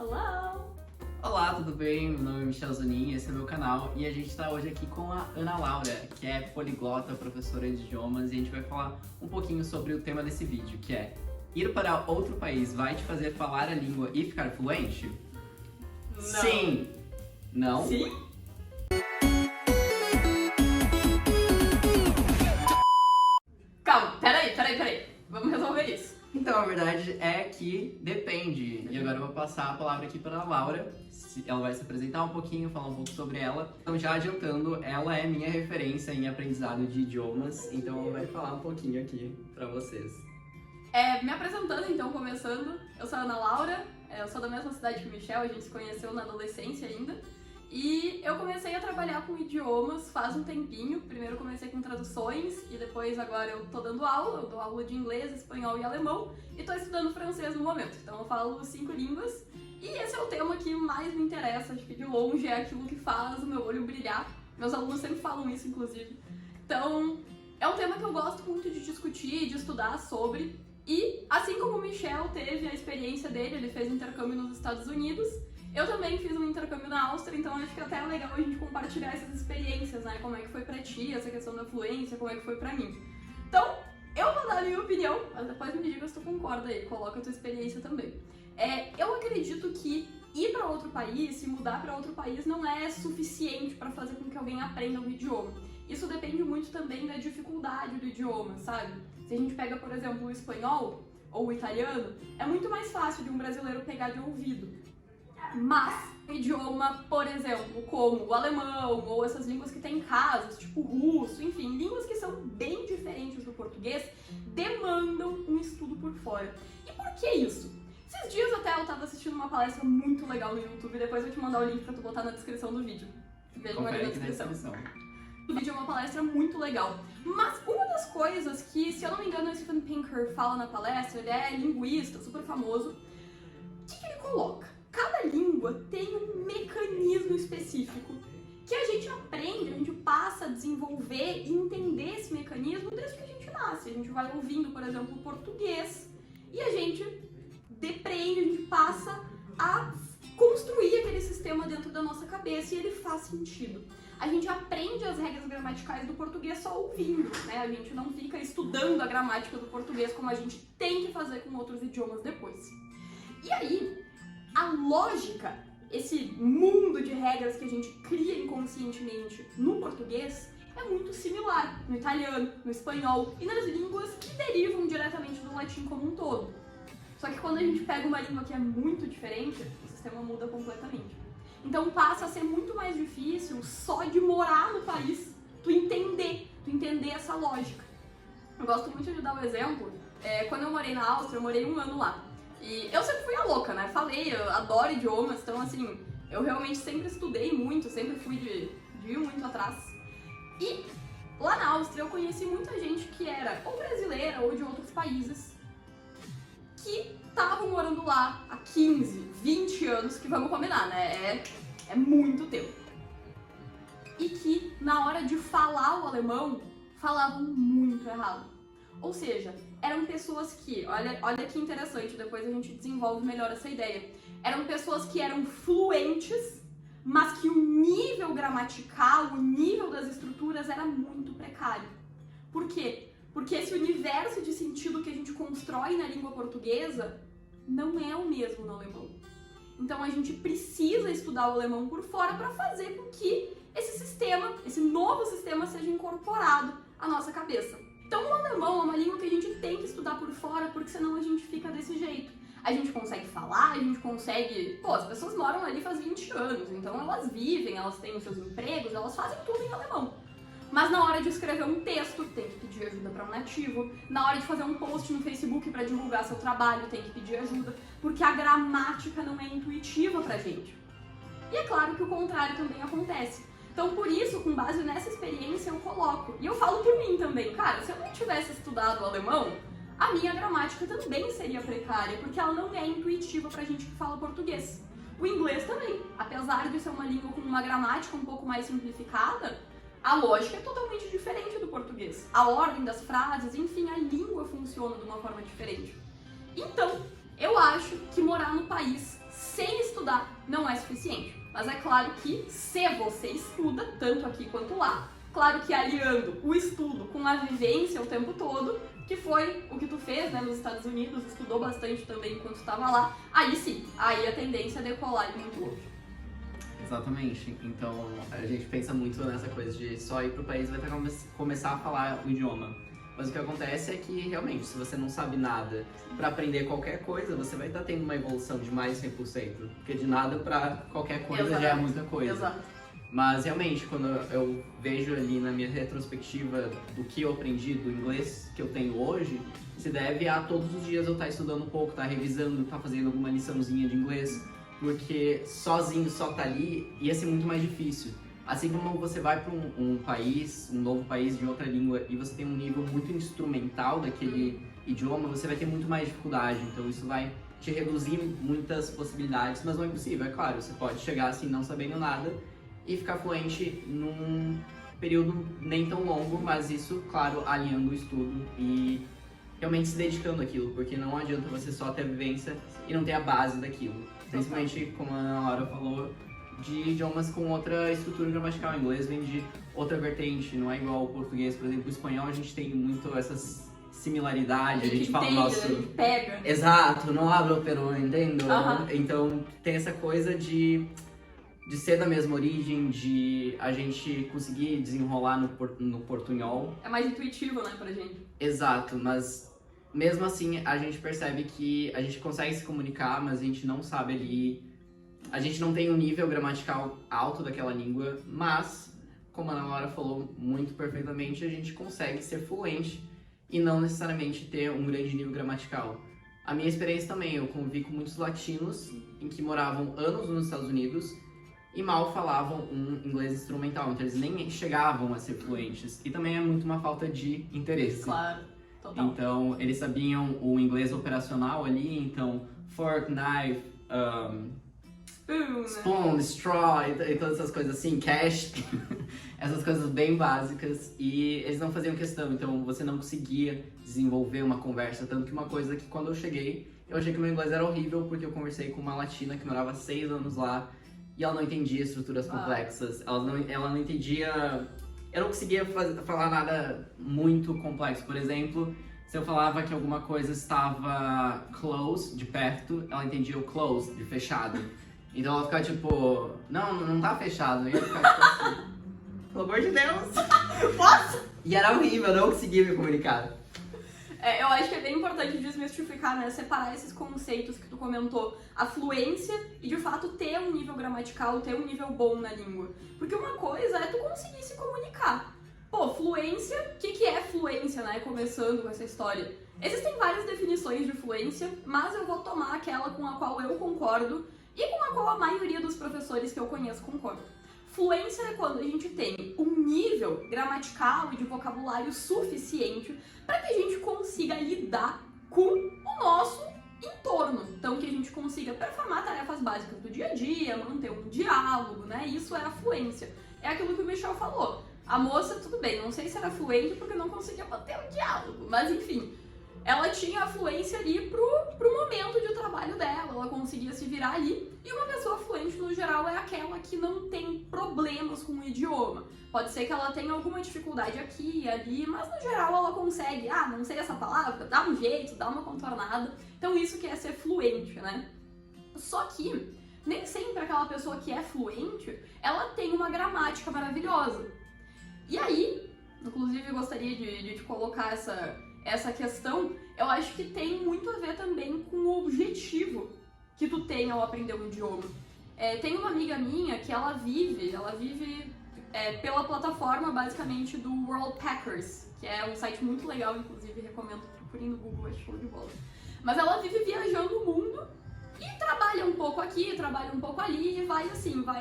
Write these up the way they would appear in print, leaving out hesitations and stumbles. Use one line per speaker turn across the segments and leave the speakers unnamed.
Hello!
Olá, tudo bem? Meu nome é Michel Zanin, esse é o meu canal e a gente está hoje aqui com a Ana Laura, que é poliglota, professora de idiomas, e a gente vai falar um pouquinho sobre o tema desse vídeo, que é: ir para outro país vai te fazer falar a língua e ficar fluente?
Não.
Sim! Não?
Sim? Calma, peraí. Vamos resolver isso.
Então, a verdade é que depende. E agora eu vou passar a palavra aqui para a Laura. Ela vai se apresentar um pouquinho, falar um pouco sobre ela. Então, já adiantando, ela é minha referência em aprendizado de idiomas, então ela vai falar um pouquinho aqui para vocês.
Me apresentando, então, começando, eu sou a Ana Laura, eu sou da mesma cidade que o Michel, a gente se conheceu na adolescência ainda. E eu comecei a trabalhar com idiomas faz um tempinho. Primeiro comecei com traduções e depois agora eu tô dando aula. Eu dou aula de inglês, espanhol e alemão e tô estudando francês no momento. Então eu falo 5 línguas e esse é o tema que mais me interessa. Acho que de longe é aquilo que faz o meu olho brilhar. Meus alunos sempre falam isso, inclusive. Então é um tema que eu gosto muito de discutir, de estudar sobre. E assim como o Michel teve a experiência dele, ele fez intercâmbio nos Estados Unidos, eu também fiz um intercâmbio na Áustria, então acho que até é legal a gente compartilhar essas experiências, né? Como é que foi pra ti, essa questão da fluência, como é que foi pra mim. Então, eu vou dar a minha opinião, mas depois me diga se tu concorda aí, coloca a tua experiência também. Eu acredito que ir pra outro país, se mudar pra outro país, não é suficiente pra fazer com que alguém aprenda um idioma. Isso depende muito também da dificuldade do idioma, sabe? Se a gente pega, por exemplo, o espanhol ou o italiano, é muito mais fácil de um brasileiro pegar de ouvido. Mas idioma, por exemplo, como o alemão ou essas línguas que tem casos, tipo russo, enfim, línguas que são bem diferentes do português, demandam um estudo por fora. E por que isso? Esses dias até eu tava assistindo uma palestra muito legal no YouTube, depois eu vou te mandar o link pra tu botar na descrição do vídeo. Vejam ali na descrição. O vídeo é uma palestra muito legal. Mas uma das coisas que, se eu não me engano, o Steven Pinker fala na palestra, ele é linguista, super famoso, o que ele coloca? Cada língua tem um mecanismo específico que a gente aprende, a gente passa a desenvolver e entender esse mecanismo desde que a gente nasce. A gente vai ouvindo, por exemplo, o português e a gente depreende, a gente passa a construir aquele sistema dentro da nossa cabeça e ele faz sentido. A gente aprende as regras gramaticais do português só ouvindo, né? A gente não fica estudando a gramática do português como a gente tem que fazer com outros idiomas depois. E aí, a lógica, esse mundo de regras que a gente cria inconscientemente no português é muito similar no italiano, no espanhol e nas línguas que derivam diretamente do latim como um todo. Só que quando a gente pega uma língua que é muito diferente, o sistema muda completamente. Então passa a ser muito mais difícil só de morar no país, tu entender essa lógica. Eu gosto muito de dar o exemplo, quando eu morei na Áustria, eu morei 1 ano lá. E eu sempre fui a louca, né? Falei, eu adoro idiomas, então assim, eu realmente sempre estudei muito, sempre fui de ir muito atrás. E lá na Áustria eu conheci muita gente que era ou brasileira ou de outros países que estavam morando lá há 15, 20 anos, que vamos combinar, né? É muito tempo. E que na hora de falar o alemão, falavam muito errado. Ou seja, eram pessoas que, olha que interessante, depois a gente desenvolve melhor essa ideia. Eram pessoas que eram fluentes, mas que o nível gramatical, o nível das estruturas era muito precário. Por quê? Porque esse universo de sentido que a gente constrói na língua portuguesa não é o mesmo no alemão. Então a gente precisa estudar o alemão por fora para fazer com que esse sistema, esse novo sistema seja incorporado à nossa cabeça. Então o alemão é uma língua que a gente tem que estudar por fora, porque senão a gente fica desse jeito. A gente consegue falar, a gente consegue... Pô, as pessoas moram ali faz 20 anos, então elas vivem, elas têm os seus empregos, elas fazem tudo em alemão. Mas na hora de escrever um texto, tem que pedir ajuda para um nativo. Na hora de fazer um post no Facebook para divulgar seu trabalho, tem que pedir ajuda, porque a gramática não é intuitiva pra gente. E é claro que o contrário também acontece. Então, por isso, com base nessa experiência, eu coloco. E eu falo por mim também. Cara, se eu não tivesse estudado alemão, a minha gramática também seria precária, porque ela não é intuitiva pra gente que fala português. O inglês também. Apesar de ser uma língua com uma gramática um pouco mais simplificada, a lógica é totalmente diferente do português. A ordem das frases, enfim, a língua funciona de uma forma diferente. Então, eu acho que morar no país sem estudar estudar não é suficiente. Mas é claro que se você estuda, tanto aqui quanto lá, claro que aliando o estudo com a vivência o tempo todo, que foi o que tu fez, né, nos Estados Unidos, estudou bastante também enquanto estava lá, aí sim, aí a tendência é decolar e muito longe.
Exatamente. Então, a gente pensa muito nessa coisa de só ir pro país vai começar a falar o idioma. Mas o que acontece é que, realmente, se você não sabe nada para aprender qualquer coisa, você vai estar tendo uma evolução de mais 100%. Porque de nada para qualquer coisa já é muita coisa.
Exato.
Mas, realmente, quando eu vejo ali na minha retrospectiva do que eu aprendi, do inglês que eu tenho hoje, se deve a todos os dias eu estar estudando um pouco, estar revisando, estar fazendo alguma liçãozinha de inglês. Porque sozinho, só tá ali, ia ser muito mais difícil. Assim como você vai para um país, um novo país de outra língua, e você tem um nível muito instrumental daquele idioma, você vai ter muito mais dificuldade. Então isso vai te reduzir muitas possibilidades, mas não é impossível, é claro. Você pode chegar assim não sabendo nada e ficar fluente num período nem tão longo, mas isso, claro, alinhando o estudo e realmente se dedicando àquilo, porque não adianta você só ter a vivência e não ter a base daquilo. Principalmente, como a Ana Laura falou, de idiomas com outra estrutura gramatical. O inglês vem de outra vertente, não é igual ao português. Por exemplo, o espanhol a gente tem muito essas similaridades, a gente fala o nosso...
A gente pega.
Exato, não hablo, pero entendo. Então, tem essa coisa de ser da mesma origem, de a gente conseguir desenrolar no portunhol.
É mais intuitivo, né, pra gente.
Exato, mas... Mesmo assim, a gente percebe que a gente consegue se comunicar, mas a gente não sabe ali... A gente não tem um nível gramatical alto daquela língua, mas, como a Ana Laura falou muito perfeitamente, a gente consegue ser fluente e não necessariamente ter um grande nível gramatical. A minha experiência também, eu convivi com muitos latinos em que moravam anos nos Estados Unidos e mal falavam um inglês instrumental, então eles nem chegavam a ser fluentes. E também é muito uma falta de interesse.
Claro. Total.
Então, eles sabiam o inglês operacional ali, então, fork, knife, spoon, straw e todas essas coisas assim, cash, essas coisas bem básicas, e eles não faziam questão, então você não conseguia desenvolver uma conversa, tanto que uma coisa que quando eu cheguei, eu achei que o meu inglês era horrível, porque eu conversei com uma latina que morava 6 anos lá, e ela não entendia estruturas complexas, ela não entendia... Eu não conseguia falar nada muito complexo. Por exemplo, se eu falava que alguma coisa estava close, de perto, ela entendia o close, de fechado. Então ela ficava tipo, não tá fechado. E eu ficava tipo assim, pelo amor de Deus.
Posso?
E era horrível, eu não conseguia me comunicar.
Eu acho que é bem importante desmistificar, né? Separar esses conceitos que tu comentou. A fluência e, de fato, ter um nível gramatical, ter um nível bom na língua. Porque uma coisa é tu conseguir se comunicar. Pô, fluência, o que é fluência, né? Começando com essa história. Existem várias definições de fluência, mas eu vou tomar aquela com a qual eu concordo e com a qual a maioria dos professores que eu conheço concordam. Fluência é quando a gente tem um nível gramatical e de vocabulário suficiente para que a gente consiga lidar com o nosso entorno. Então, que a gente consiga performar tarefas básicas do dia a dia, manter um diálogo, né? Isso é a fluência. É aquilo que o Michel falou. A moça, tudo bem, não sei se era fluente porque não conseguia manter um diálogo, mas enfim... Ela tinha a fluência ali pro momento de trabalho dela, ela conseguia se virar ali. E uma pessoa fluente, no geral, é aquela que não tem problemas com o idioma. Pode ser que ela tenha alguma dificuldade aqui e ali, mas no geral ela consegue, não sei essa palavra, dá um jeito, dá uma contornada. Então isso que é ser fluente, né? Só que nem sempre aquela pessoa que é fluente, ela tem uma gramática maravilhosa. E aí, inclusive eu gostaria de te colocar essa questão, eu acho que tem muito a ver também com o objetivo que tu tem ao aprender um idioma. Tem uma amiga minha que ela vive pela plataforma, basicamente, do World Packers, que é um site muito legal, inclusive recomendo, procurem no Google, é show de bola. Mas ela vive viajando o mundo e trabalha um pouco aqui, trabalha um pouco ali e vai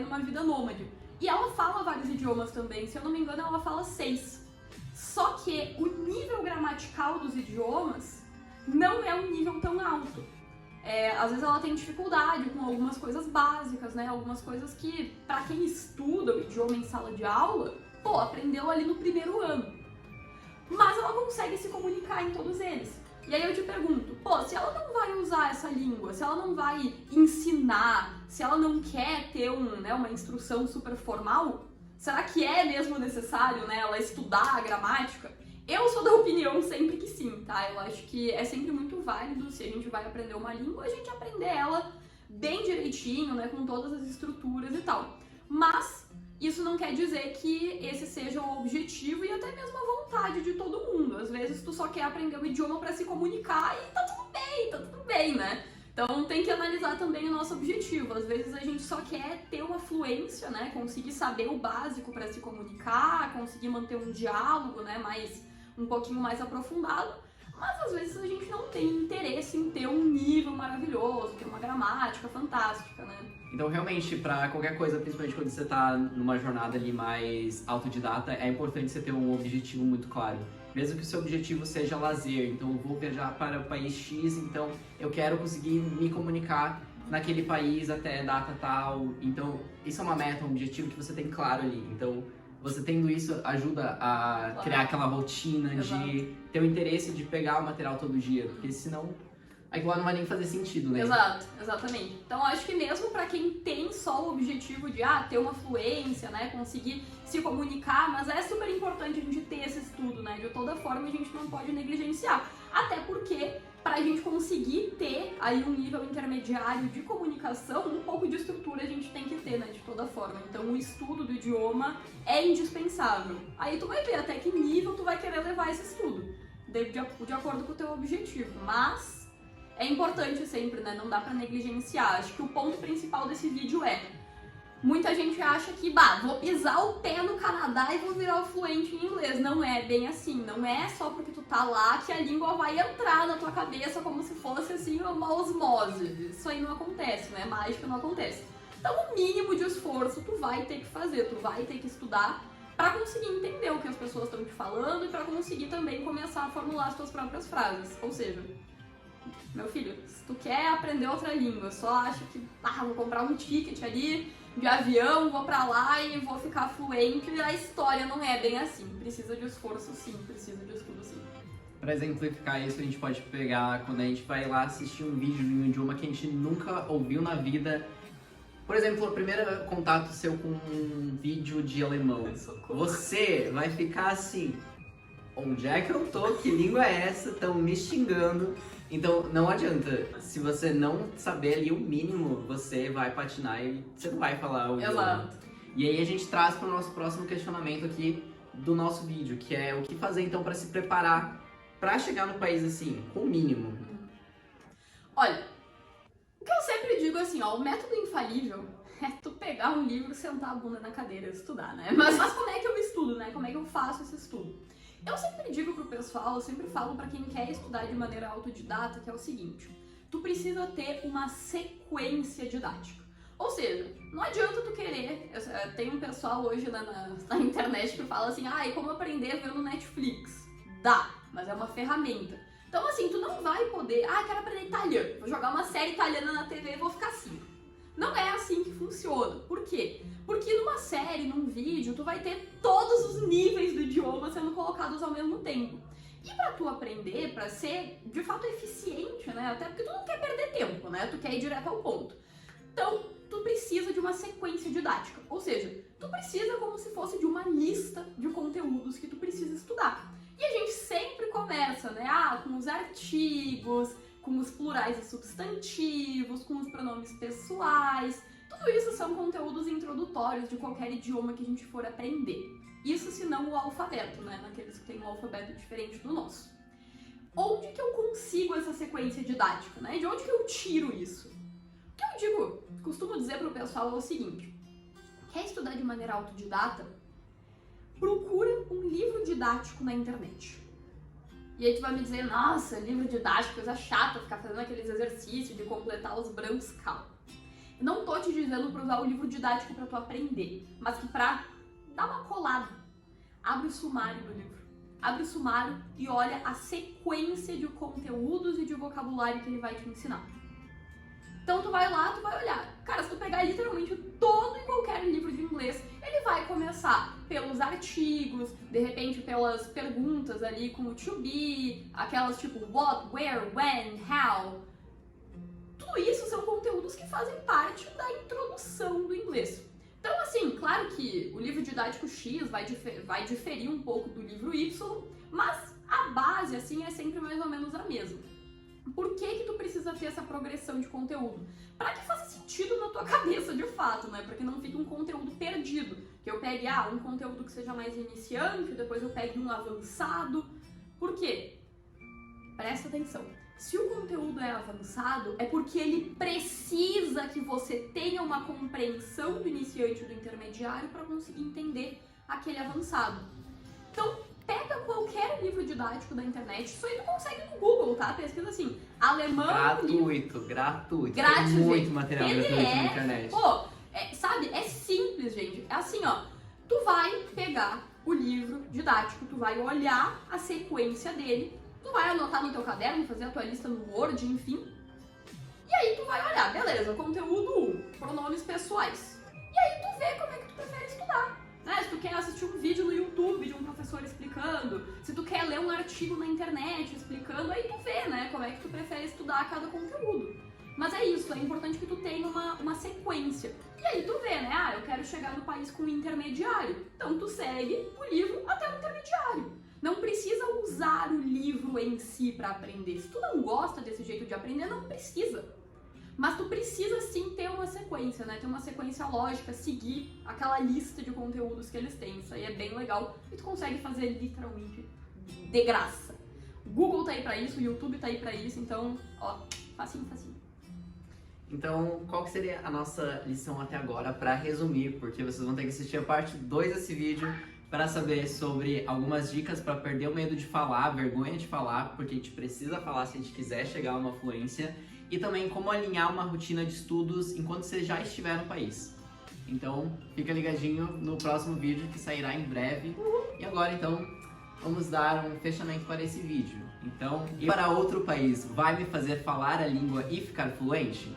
numa vida nômade. E ela fala vários idiomas também, se eu não me engano ela fala 6. Só que o nível gramatical dos idiomas não é um nível tão alto. Às vezes ela tem dificuldade com algumas coisas básicas, né? Algumas coisas que, pra quem estuda o idioma em sala de aula, aprendeu ali no primeiro ano. Mas ela consegue se comunicar em todos eles. E aí eu te pergunto, se ela não vai usar essa língua, se ela não vai ensinar, se se ela não quer ter uma instrução super formal, será que é mesmo necessário, né, ela estudar a gramática? Eu sou da opinião sempre que sim, tá? Eu acho que é sempre muito válido, se a gente vai aprender uma língua, a gente aprender ela bem direitinho, né, com todas as estruturas e tal. Mas isso não quer dizer que esse seja o objetivo e até mesmo a vontade de todo mundo. Às vezes tu só quer aprender o idioma para se comunicar e tá tudo bem, né? Então tem que analisar também o nosso objetivo. Às vezes a gente só quer ter uma fluência, né? Conseguir saber o básico para se comunicar, conseguir manter um diálogo, né? Um pouquinho mais aprofundado. Mas às vezes a gente não tem interesse em ter um nível maravilhoso, ter uma gramática fantástica, né?
Então, realmente, para qualquer coisa, principalmente quando você tá numa jornada ali mais autodidata, é importante você ter um objetivo muito claro. Mesmo que o seu objetivo seja lazer, então eu vou viajar para o país X, então eu quero conseguir me comunicar naquele país até data tal. Então, isso é uma meta, um objetivo que você tem claro ali. Então, você tendo isso ajuda a criar aquela rotina de ter o interesse de pegar o material todo dia, porque senão aquilo lá não vai nem fazer sentido, né?
Exato, exatamente. Então acho que mesmo para quem tem só o objetivo de ter uma fluência, né, conseguir se comunicar, mas é super importante a gente ter esse estudo, né? De toda forma a gente não pode negligenciar, até porque para a gente conseguir ter aí um nível intermediário de comunicação, um pouco de estrutura a gente tem que ter, né, de toda forma. Então o estudo do idioma é indispensável. Aí tu vai ver até que nível tu vai querer levar esse estudo, de acordo com o teu objetivo, mas é importante sempre, né? Não dá pra negligenciar. Acho que o ponto principal desse vídeo muita gente acha que, vou pisar o pé no Canadá e vou virar fluente em inglês. Não é bem assim. Não é só porque tu tá lá que a língua vai entrar na tua cabeça como se fosse, assim, uma osmose. Isso aí não acontece, né? Mágica não acontece. Então, o mínimo de esforço tu vai ter que fazer. Tu vai ter que estudar pra conseguir entender o que as pessoas estão te falando e pra conseguir também começar a formular as tuas próprias frases. Ou seja, meu filho, se tu quer aprender outra língua, só acha que, vou comprar um ticket ali de avião, vou pra lá e vou ficar fluente, a história não é bem assim. Precisa de esforço sim, precisa de estudo sim.
Pra exemplificar isso, a gente pode pegar quando a gente vai lá assistir um vídeo de um idioma que a gente nunca ouviu na vida. Por exemplo, o primeiro contato seu com um vídeo de alemão. Você vai ficar assim, onde é que eu tô? Que língua é essa? Estão me xingando. Então, não adianta. Se você não saber ali o mínimo, você vai patinar e você não vai falar o idioma.
Exato.
E aí a gente traz para o nosso próximo questionamento aqui do nosso vídeo, que é o que fazer então para se preparar para chegar no país assim, com o mínimo.
Olha, o que eu sempre digo assim, o método infalível é tu pegar um livro, sentar a bunda na cadeira e estudar, né? Mas como é que eu estudo, né? Como é que eu faço esse estudo? Eu sempre digo pro pessoal, eu sempre falo pra quem quer estudar de maneira autodidata, que é o seguinte: tu precisa ter uma sequência didática. Ou seja, não adianta tu querer. Tem um pessoal hoje na internet que fala assim, e como aprender vendo Netflix? Dá, mas é uma ferramenta. Então assim, tu não vai poder, quero aprender italiano, vou jogar uma série italiana na TV e vou ficar assim. Não é assim que funciona. Por quê? Porque numa série, num vídeo, tu vai ter todos os níveis do idioma sendo colocados ao mesmo tempo. E pra tu aprender, pra ser de fato eficiente, né? Até porque tu não quer perder tempo, né? Tu quer ir direto ao ponto. Então, tu precisa de uma sequência didática. Ou seja, tu precisa como se fosse de uma lista de conteúdos que tu precisa estudar. E a gente sempre começa, né? Com os artigos, com os plurais e substantivos, com os pronomes pessoais. Tudo isso são conteúdos introdutórios de qualquer idioma que a gente for aprender. Isso se não o alfabeto, né? Naqueles que têm um alfabeto diferente do nosso. Onde que eu consigo essa sequência didática, né? De onde que eu tiro isso? O que eu costumo dizer para o pessoal é o seguinte: quer estudar de maneira autodidata? Procura um livro didático na internet. E aí tu vai me dizer, nossa, livro didático, coisa chata, ficar fazendo aqueles exercícios de completar os brancos, calma. Eu não tô te dizendo pra usar o livro didático pra tu aprender, mas que pra dar uma colada, abre o sumário do livro. Abre o sumário e olha a sequência de conteúdos e de vocabulário que ele vai te ensinar. Então tu vai lá, tu vai olhar. Cara, se tu pegar literalmente todo e qualquer livro de inglês, ele vai começar pelos artigos, de repente pelas perguntas ali com o to be, aquelas tipo what, where, when, how. Tudo isso são conteúdos que fazem parte da introdução inglês. Então, assim, claro que o livro didático X vai diferir um pouco do livro Y, mas a base, assim, é sempre mais ou menos a mesma. Por que tu precisa ter essa progressão de conteúdo? Para que faça sentido na tua cabeça, de fato, né? Para que não fique um conteúdo perdido. Que eu pegue, um conteúdo que seja mais iniciante, depois eu pegue um avançado. Por quê? Presta atenção. Se o conteúdo é avançado, é porque ele precisa que você tenha uma compreensão do iniciante e do intermediário para conseguir entender aquele avançado. Então, pega qualquer livro didático da internet, isso aí tu consegue no Google, tá? Pesquisa assim, alemão...
Gratuito. Tem muito material gratuito na internet.
Pô, sabe, é simples, gente. É assim, ó, tu vai pegar o livro didático, tu vai olhar a sequência dele, tu vai anotar no teu caderno, fazer a tua lista no Word, enfim. E aí tu vai olhar, beleza, conteúdo 1, pronomes pessoais. E aí tu vê como é que tu prefere estudar. Né? Se tu quer assistir um vídeo no YouTube de um professor explicando, se tu quer ler um artigo na internet explicando, aí tu vê, né, como é que tu prefere estudar cada conteúdo. Mas é isso, é importante que tu tenha uma sequência. E aí tu vê, né, eu quero chegar no país com um intermediário. Então tu segue o livro até o intermediário. Não precisa usar o livro em si para aprender. Se tu não gosta desse jeito de aprender, não precisa. Mas tu precisa sim ter uma sequência, né? Ter uma sequência lógica, seguir aquela lista de conteúdos que eles têm. Isso aí é bem legal e tu consegue fazer literalmente de graça. O Google tá aí pra isso, o YouTube tá aí pra isso, então, ó, facinho.
Então, qual que seria a nossa lição até agora para resumir? Porque vocês vão ter que assistir a parte 2 desse vídeo para saber sobre algumas dicas para perder o medo de falar, a vergonha de falar, porque a gente precisa falar se a gente quiser chegar a uma fluência, e também como alinhar uma rotina de estudos enquanto você já estiver no país. Então, fica ligadinho no próximo vídeo que sairá em breve. E agora, então, vamos dar um fechamento para esse vídeo. Então, ir para outro país vai me fazer falar a língua e ficar fluente?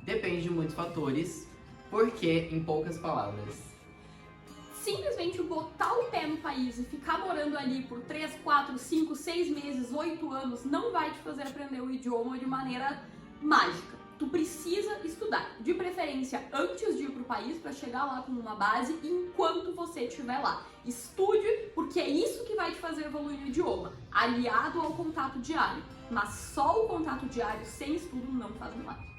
Depende de muitos fatores, porque, em poucas palavras,
simplesmente botar o pé no país e ficar morando ali por 3, 4, 5, 6 meses, 8 anos, não vai te fazer aprender o idioma de maneira mágica. Tu precisa estudar, de preferência antes de ir pro país, para chegar lá com uma base, enquanto você estiver lá. Estude, porque é isso que vai te fazer evoluir no idioma, aliado ao contato diário. Mas só o contato diário sem estudo não faz milagre.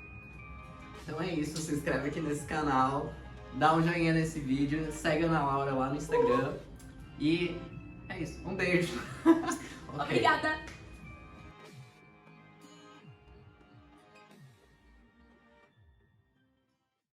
Então é isso, se inscreve aqui nesse canal, dá um joinha nesse vídeo, segue a Ana Laura lá no Instagram e é isso, um beijo.
Okay. Obrigada!